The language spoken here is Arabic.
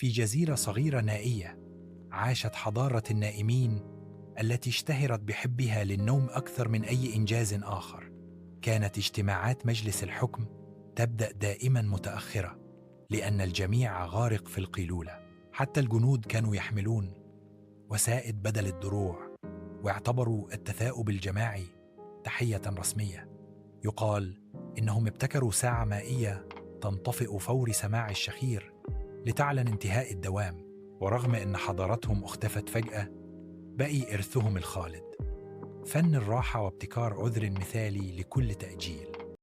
في جزيرة صغيرة نائية عاشت حضارة النائمين التي اشتهرت بحبها للنوم أكثر من أي إنجاز آخر. كانت اجتماعات مجلس الحكم تبدأ دائما متأخرة لأن الجميع غارق في القيلولة. حتى الجنود كانوا يحملون وسائد بدل الدروع، واعتبروا التثاؤب الجماعي تحية رسمية. يقال إنهم ابتكروا ساعة مائية تنطفئ فور سماع الشخير لتعلن انتهاء الدوام. ورغم أن حضارتهم اختفت فجأة، بقي إرثهم الخالد، فن الراحة وابتكار عذر مثالي لكل تأجيل.